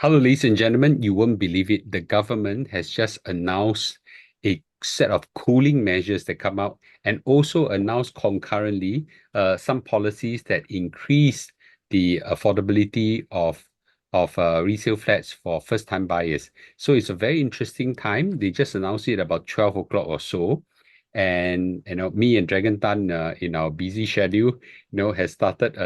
Hello, ladies and gentlemen. You won't believe it. The government has just announced a set of cooling measures that come out and also announced concurrently some policies that increase the affordability of resale flats for first-time buyers. So it's a very interesting time. They just announced it about 12 o'clock or so. And me and Dragon Tan in our busy schedule, has started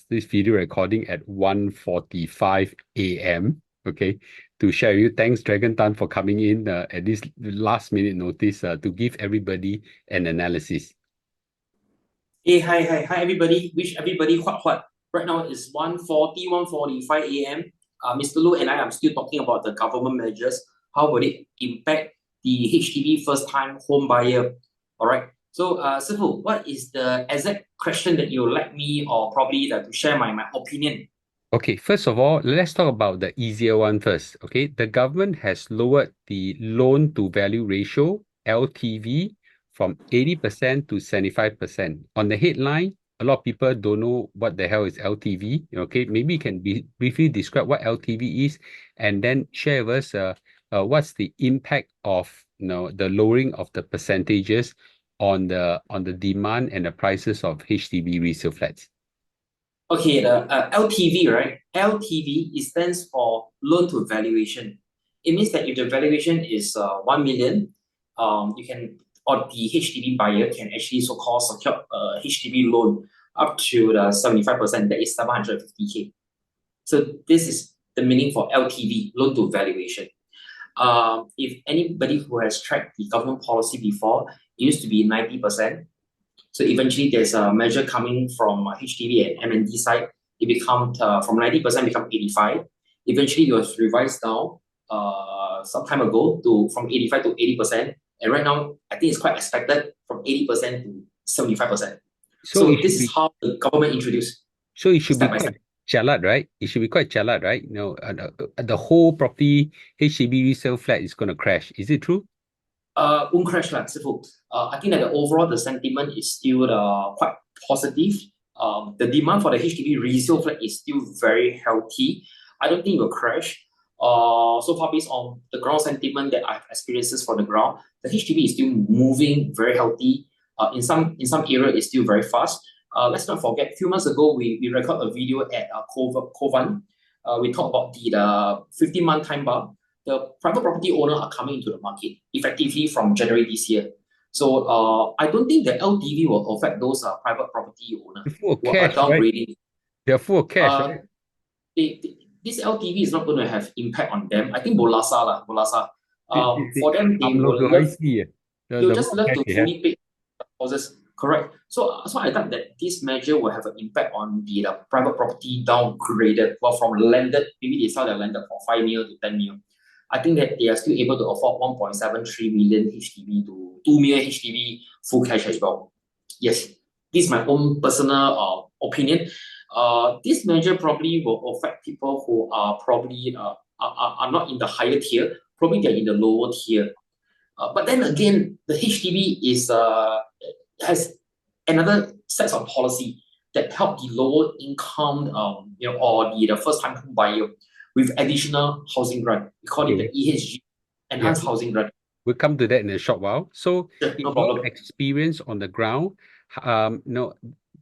this video recording at 1:45 a.m. Okay, to share with you. Thanks, Dragon Tan, for coming in at this last minute notice to give everybody an analysis. Hey, hi, everybody. Wish everybody what. Right now it's 1:45 a.m. Mr. Loo and I am still talking about the government measures. How will it impact the HDB first-time home buyer? All right. So, Sifu, what is the exact question that you would like me or probably like to share my opinion? Okay, first of all, let's talk about the easier one first. Okay, the government has lowered the loan to value ratio, LTV, from 80% to 75%. On the headline, a lot of people don't know what the hell is LTV. Okay, maybe you can briefly describe what LTV is and then share with us what's the impact of the lowering of the percentages on the demand and the prices of HDB resale flats. Okay, the LTV, right? LTV it stands for loan to valuation. It means that if the valuation is 1 million, you can, or the HDB buyer can actually so-called secure a HDB loan up to the 75%, that is 750K. So this is the meaning for LTV, loan to valuation. If anybody who has tracked the government policy before, it used to be 90%. So eventually there's a measure coming from HDB and MND side. It become from 90% become 85. Eventually it was revised down some time ago to from 85 to 80%. And right now I think it's quite expected from 80% to 75%. So So this is how the government introduced it should be step by quite step. jialat, right? It should be quite jialat, right? The whole property HDB resale flat is going to crash. Is it true? Won't crash lah, Sifu. I think that the overall the sentiment is still quite positive. The demand for the HDB resale flat is still very healthy. I don't think it will crash. So far based on the ground sentiment that I've experienced from the ground, the HDB is still moving very healthy. In some area it's still very fast. Let's not forget, a few months ago we recorded a video at Govt. We talked about the 15-month time bar. The private property owner are coming into the market effectively from January this year. So I don't think the LTV will affect those private property owners They're full of who are cash, right? downgrading. They're full of cash, Uh, right? this LTV is not going to have impact on them. I think bolasa lah, bolasa. They For them, they AMLO will to love, IC. they'll The just more love cash to they have. fully pay houses. Correct. So I thought that this measure will have an impact on the private property downgraded. Well, from landed, maybe they sell their landed for 5 mil to 10 mil. I think that they are still able to afford 1.73 million HDB to 2 million HDB full cash as well. Yes, this is my own personal opinion. This measure probably will affect people who are probably are not in the higher tier, probably they're in the lower tier. But then again, the HDB has another set of policy that help the lower income, or the first time home buyer with additional housing grant. We call it Okay, the EHG, yeah, enhanced housing grant. we'll come to that in a short while. So, Sure, in no your problem. experience on the ground,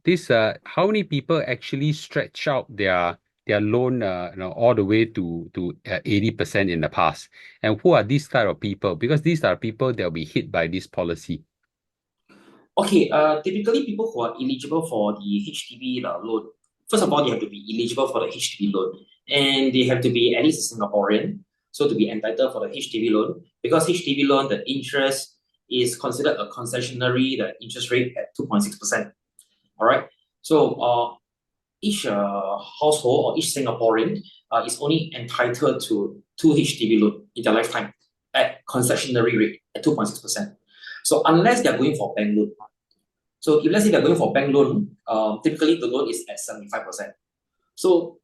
this how many people actually stretch out their loan, all the way to 80% in the past, and who are these type of people? Because these are people that will be hit by this policy. Okay, typically people who are eligible for the HDB loan, first of all, they have to be eligible for the HDB loan, and they have to be at least a Singaporean, so to be entitled for the HDB loan, because HDB loan, the interest is considered a concessionary, the interest rate at 2.6%. All right. So each household or each Singaporean is only entitled to 2 HDB loan in their lifetime at concessionary rate at 2.6%. So unless they're going for bank loan. So if let's say they're going for bank loan, typically the loan is at 75%. So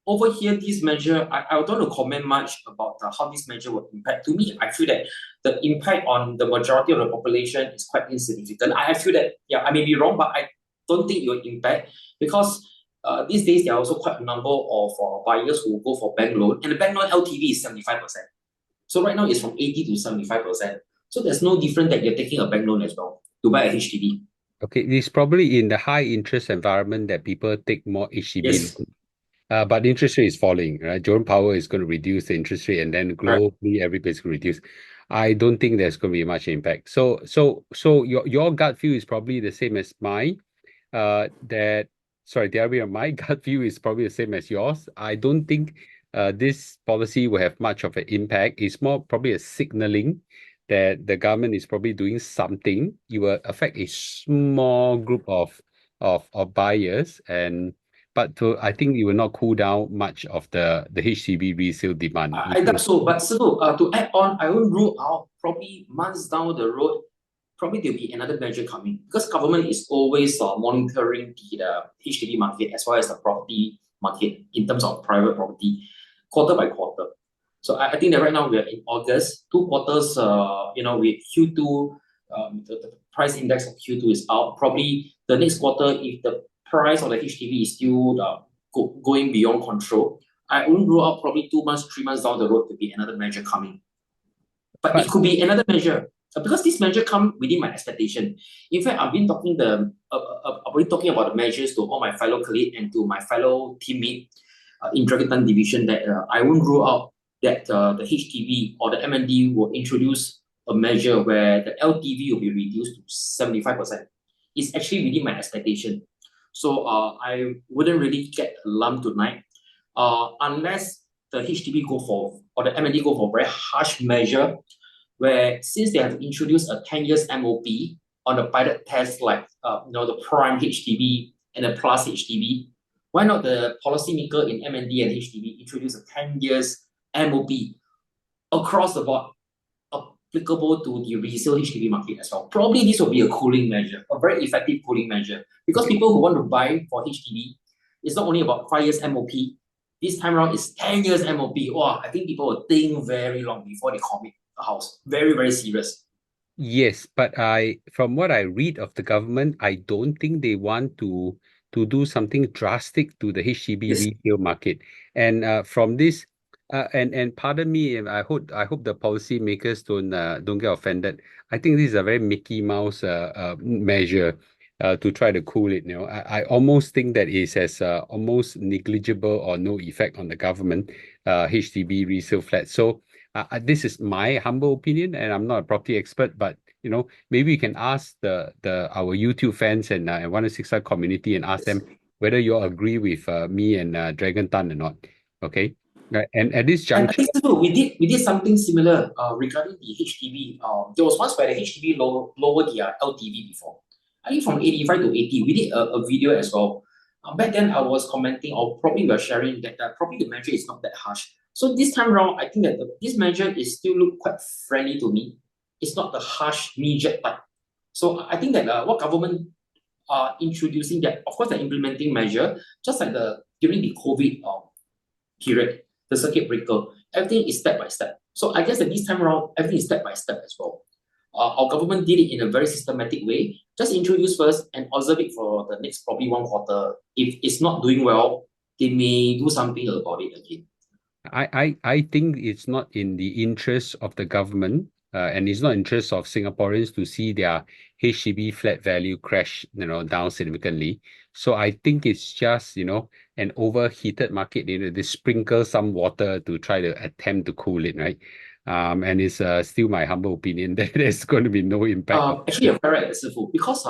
over here, this measure, I don't want to comment much about how this measure will impact. To me, I feel that the impact on the majority of the population is quite insignificant. I feel that, yeah, I may be wrong, but I don't think it will impact because these days there are also quite a number of buyers who go for bank loan, and the bank loan LTV is 75%. So right now it's from 80 to 75%. So there's no different that you're taking a bank loan as well to buy a HDB. Okay, it's probably in the high interest environment that people take more HDB. Yes, But the interest rate is falling, right? Jerome Powell is going to reduce the interest rate, and then correct. globally everybody's going to reduce. I don't think there's going to be much impact. So your gut feel is probably the same as mine. That sorry, the other way around, my gut view is probably the same as yours. I don't think this policy will have much of an impact. It's more probably a signaling that the government is probably doing something. It will affect a small group of buyers, and but I think it will not cool down much of the HDB resale demand. I doubt so. But Sibu, to add on, I won't rule out probably months down the road, probably there'll be another measure coming because government is always monitoring the HDB market as well as the property market in terms of private property, quarter by quarter. So I think that right now we are in August, 2 quarters. With Q2, the price index of Q2 is out. Probably the next quarter, if the price of the HDB is still going beyond control, I won't rule out probably 2 months, 3 months down the road to be another measure coming. But it But could be another measure because this measure come within my expectation. In fact, I've been talking about the measures to all my fellow colleagues and to my fellow teammate in Dragon division that I won't rule out that the HDB or the MND will introduce a measure where the LTV will be reduced to 75%. It's actually within my expectation. So I wouldn't really get alarmed tonight unless the HDB go for or the MND go for very harsh measure where since they have introduced a 10 years MOP on the pilot test like the prime HDB and the plus HDB, why not the policymaker in MND and HDB introduce a 10 years MOP across the board applicable to the resale HDB market as well? Probably this will be a cooling measure, a very effective cooling measure because people who want to buy for HDB, it's not only about 5 years MOP. This time around, it's 10 years MOP. Wow, I think people will think very long before they commit a house. Very, very serious. yes, but from what I read of the government, I don't think they want to do something drastic to the HDB Yes. resale market. And from this, and pardon me, and I hope the policymakers don't get offended. I think this is a very Mickey Mouse measure to try to cool it. I almost think that it has almost negligible or no effect on the government HDB resale flat. So. This is my humble opinion, and I'm not a property expert, but maybe we can ask our YouTube fans and 165 community and ask them whether you all agree with me and Dragon Tan or not. Okay, right. And at this I juncture, think so. We did something similar regarding the HDB. There was once where the HDB lowered their LTV before. I think from 85 to 80. We did a video as well. Back then, I was commenting, or probably we are sharing that probably the measure is not that harsh. So this time around, I think that this measure is still look quite friendly to me. It's not the harsh knee-jerk type. So I think that what government are introducing that, of course, they're implementing measure, just like during the COVID period, the circuit breaker, everything is step by step. So I guess that this time around, everything is step by step as well. Our government did it in a very systematic way. Just introduce first and observe it for the next probably 1 quarter. If it's not doing well, they may do something about it again. I think it's not in the interest of the government, and it's not interest of Singaporeans to see their HDB flat value crash, down significantly. So I think it's just, an overheated market. They sprinkle some water to try to attempt to cool it, right? And it's still my humble opinion that there's going to be no impact. Actually, you're correct, Sifu, because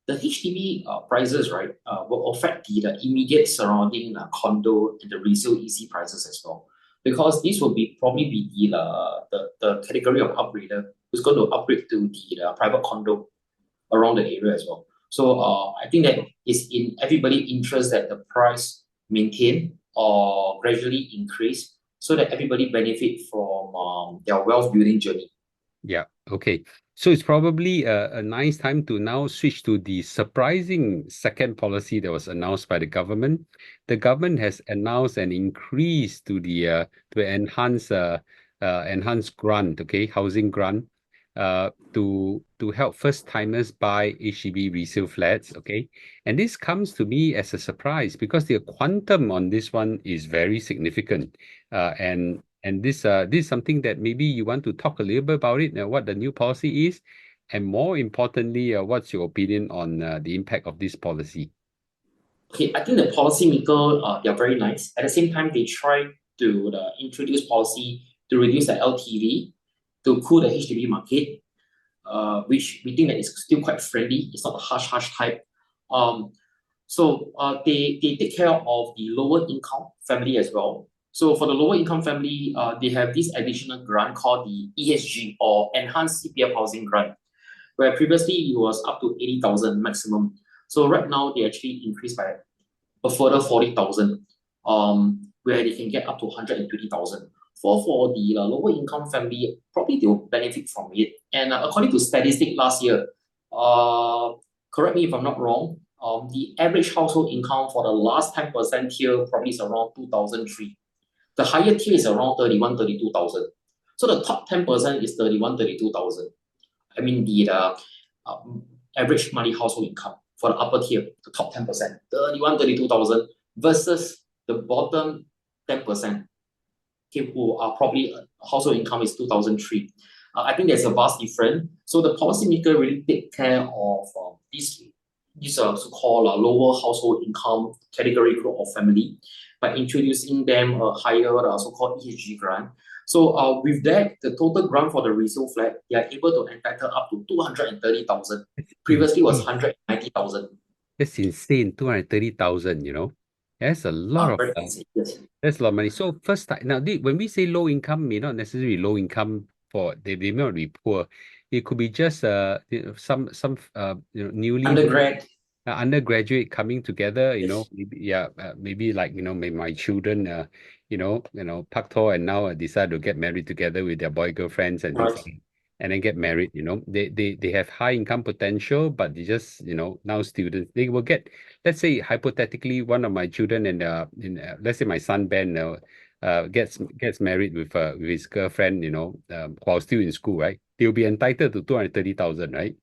the HDB prices, right, will affect the immediate surrounding condo and the resale EC prices as well. Because this will probably be the category of upgrader who's going to upgrade to the private condo around the area as well. So I think that it's in everybody's interest that the price maintain or gradually increase so that everybody benefit from their wealth building journey. Yeah, okay. So it's probably a nice time to now switch to the surprising second policy that was announced by the government. The government has announced an increase to enhance grant, okay, housing grant to help first timers buy HDB resale flats. Okay, and this comes to me as a surprise because the quantum on this one is very significant. And this is something that maybe you want to talk a little bit about it, what the new policy is, and more importantly, what's your opinion on the impact of this policy? Okay, I think the policymaker, they are very nice. At the same time, they try to introduce policy to reduce the LTV, to cool the HDB market, which we think that is still quite friendly. It's not a hush type. Um, they take care of the lower income family as well. So for the lower income family, they have this additional grant called the ESG, or Enhanced CPF Housing Grant, where previously it was up to 80,000 maximum. So right now they actually increased by a further 40,000, where they can get up to 120,000. For the lower income family, probably they will benefit from it. And according to statistic last year, correct me if I'm not wrong, the average household income for the last 10% tier probably is around 2,003. The higher tier is around 31, 32,000. So the top 10% is 31, 32,000. I mean, the average monthly household income for the upper tier, the top 10%, 31, 32,000 versus the bottom 10%, okay, who are probably household income is 2,003. I think there's a vast difference. So the policymaker really take care of this so-called lower household income category group of family by introducing them a higher so-called ESG grant. So with that, the total grant for the resale flat, they are able to entitle up to 230,000. Previously was Insane. 190,000. That's insane. 230,000, That's a lot of Very expensive, yes. that's a lot of money. So first time now, when we say low income, may not necessarily low income for they may not be poor. It could be just some newly Undergrad, undergraduate coming together, yes, maybe like maybe my children, pak tor and now decide to get married together with their boy girlfriends and things like right. that, and then get married. They have high income potential, but they just now students they will get. Let's say hypothetically, one of my children and let's say my son Ben gets married with his girlfriend, while still in school, right? They'll be entitled to 230,000, right?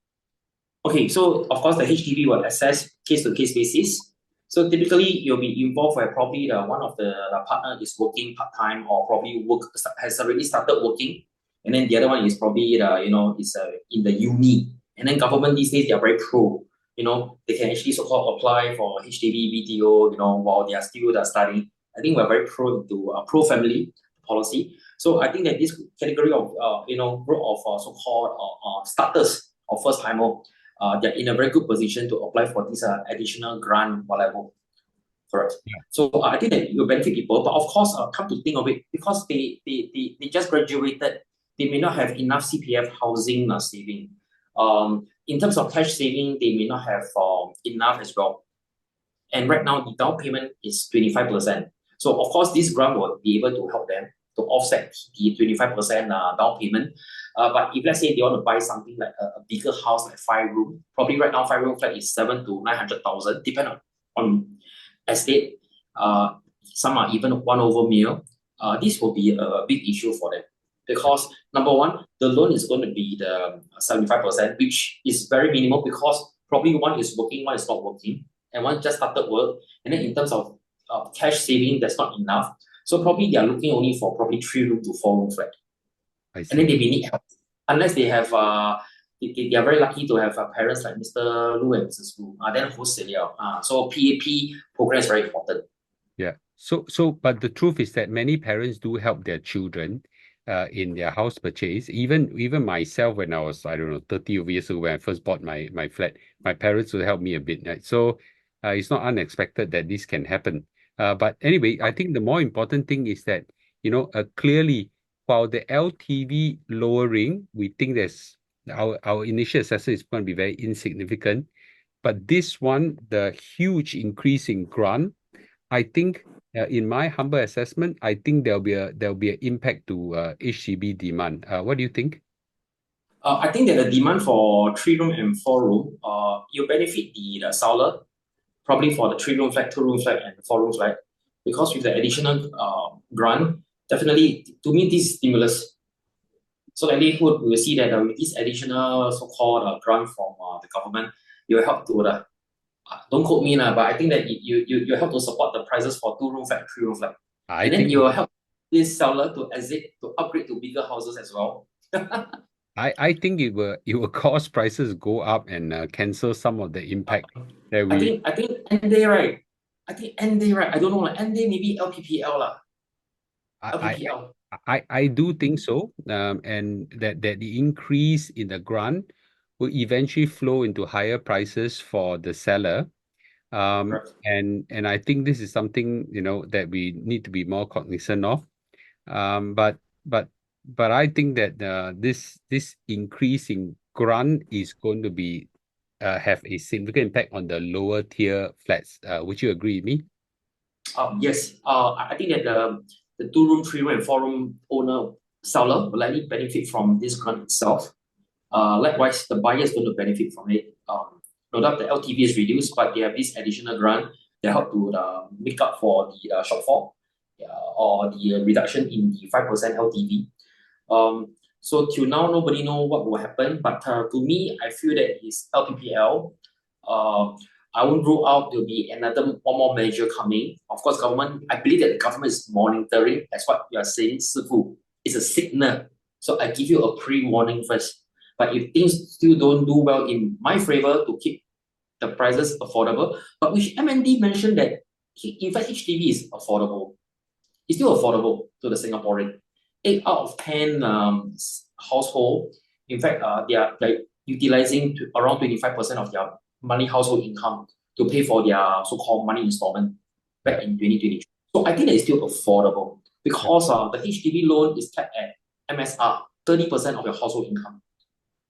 Okay, so of course the HDB will assess case-to-case basis. So typically you'll be involved where probably one of the partner is working part-time or probably has already started working. And then the other one is probably is in the uni. And then government these days they are very pro. They can actually so-called apply for HDB, BTO, while they are still studying. I think we're very pro into pro-family policy. So I think that this category of group of so-called starters or first-timer, they're in a very good position to apply for this additional grant, whatever. Correct. Yeah. So I think that it will benefit people, but of course, come to think of it, because they just graduated, they may not have enough CPF housing saving. In terms of cash saving, they may not have enough as well. And right now, the down payment is 25%. So of course, this grant will be able to help them to offset the 25% down payment. But if let's say they want to buy something like a bigger house, like 5 room, probably right now 5 room flat is 7 to 900,000, depending on estate. Some are even 1/4 million. This will be a big issue for them, because number one, the loan is going to be the 75%, which is very minimal, because probably one is working, one is not working, and one just started work. And then in terms of cash saving, that's not enough. So probably they are looking only for probably 3 room to 4 room flat. I And then see. they may need help. Unless they have they are very lucky to have parents like Mr. Loo and Mrs. Loo. Then who's so PAP program is very important. Yeah. But the truth is that many parents do help their children in their house purchase. Even myself, when I was, I don't know, 30 years old, when I first bought my flat, my parents would help me a bit, right? So it's not unexpected that this can happen. But anyway, I think the more important thing is that, clearly, while the LTV lowering, we think there's our initial assessment is going to be very insignificant. But this one, the huge increase in grant, I think, in my humble assessment, I think there'll be an impact to HDB demand. What do you think? I think that the demand for 3 room and 4 room, you benefit the seller, probably for the 3 room flat, 2 room flat, and 4 room flat, because with the additional grant, definitely to me this stimulus. So likelihood we will see that with this additional so-called grant from the government, it will help to the don't quote me now, but I think that you help to support the prices for 2 room flat, 3 room flat, I and then think you will help this seller to exit to upgrade to bigger houses as well. I think it will cause prices go up and cancel some of the impact that we I think end day right. I think end day right. I don't know like end day maybe LPPL lah. I LPPL. I do think so, and that the increase in the grant will eventually flow into higher prices for the seller. Correct. And I think this is something, that we need to be more cognizant of. Um, but but but I think that this increase in grant is going to be have a significant impact on the lower tier flats. Would you agree with me? Yes. I think that the 2 room, 3 room, and 4 room owner seller will likely benefit from this grant itself. Likewise, the buyer is going to benefit from it. No doubt the LTV is reduced, but they have this additional grant that help to make up for the shortfall, or the reduction in the 5% LTV. So till now, nobody know what will happen. But to me, I feel that is LPPL. Uh, I won't rule out there'll be another one more measure coming. Of course, government. I believe that the government is monitoring. As what you are saying, Sifu, it's a signal. So I give you a pre-warning first. But if things still don't do well in my favor to keep the prices affordable, but which MND mentioned that in fact HDB is affordable. It's still affordable to the Singaporean. 8 out of 10 household, in fact, they are like utilizing around 25% of their monthly household income to pay for their so-called money installment Yeah, back in 2022. So I think that it's still affordable yeah, because the HDB loan is capped at MSR, 30% of your household income.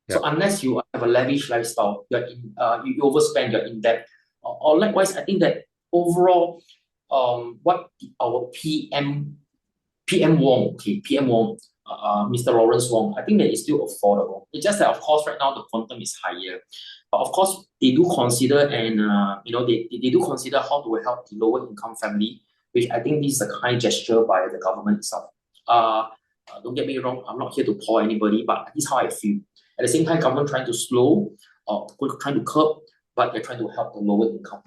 yeah. So unless you have a lavish lifestyle, you overspend, you're in debt. Or likewise, I think that overall, what our PM Wong, Mr. Lawrence Wong, I think that is still affordable. It's just that, of course, right now the quantum is higher. But of course, they do consider and they do consider how to help the lower income family, which I think this is a kind gesture by the government itself. Don't get me wrong, I'm not here to pour anybody, but this is how I feel. At the same time, government trying to slow, trying to curb, but they're trying to help the lower income.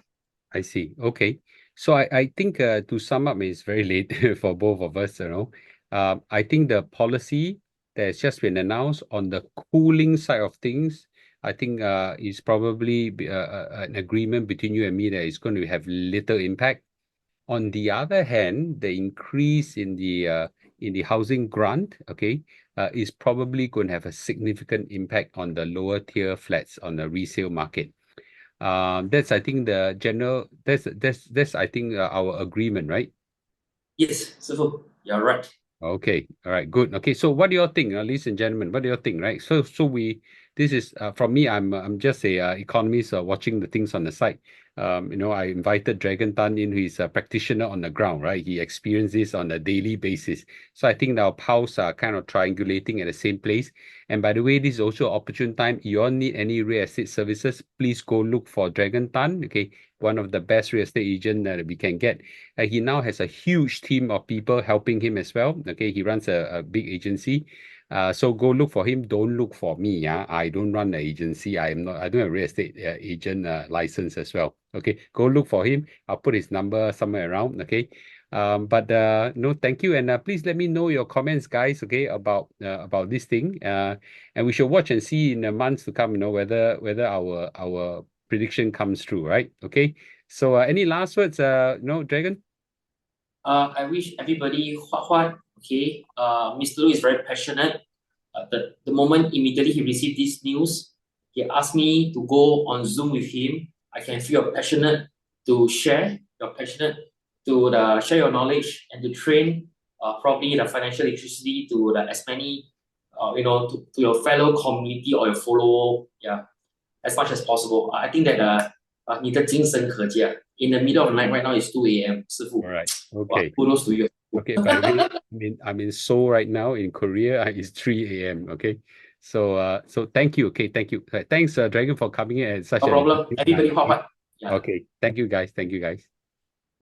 I see. Okay. So I think to sum up, it's very late for both of us, I think the policy that has just been announced on the cooling side of things, I think is probably an agreement between you and me that it's going to have little impact. On the other hand, the increase in the housing grant, okay, is probably going to have a significant impact on the lower tier flats on the resale market. That's I think the general. That's I think our agreement, right? Yes, so you're right. Okay, all right, good. Okay, so what do you think, ladies and gentlemen? What do you think, right? This is from me. I'm just a economist watching the things on the side. I invited Dragon Tan in, who is a practitioner on the ground, right? He experienced this on a daily basis. So I think our pulse are kind of triangulating at the same place. And by the way, this is also opportune time. You all need any real estate services, please go look for Dragon Tan. Okay, one of the best real estate agent that we can get. He now has a huge team of people helping him as well. Okay, he runs a big agency. So go look for him. Don't look for me. Yeah, I don't run the agency. I am not. I don't have a real estate agent license as well. Okay, go look for him. I'll put his number somewhere around. Okay. But no, thank you, and please let me know your comments, guys. Okay, about this thing. And we should watch and see in the months to come. Whether our prediction comes true, right? Okay. So, any last words, no, Dragon? I wish everybody what okay. Mr. Loo is very passionate. The moment immediately he received this news, he asked me to go on Zoom with him. I can feel you're passionate to share. You're passionate to share your knowledge and to train probably the financial literacy to as many to your fellow community or your follow as much as possible. I think that 你的精神可嘉. In the middle of the night right now it's 2 a.m. 师傅. All right. Wow, Okay. kudos to you. Okay. By the way, I'm in Seoul right now in Korea. It's 3 a.m. Okay. So thank you. Okay. Thank you. Thanks, Dragon, for coming in at such No an problem. interesting Everybody time. hot. Yeah. Okay. Thank you, guys. Thank you, guys.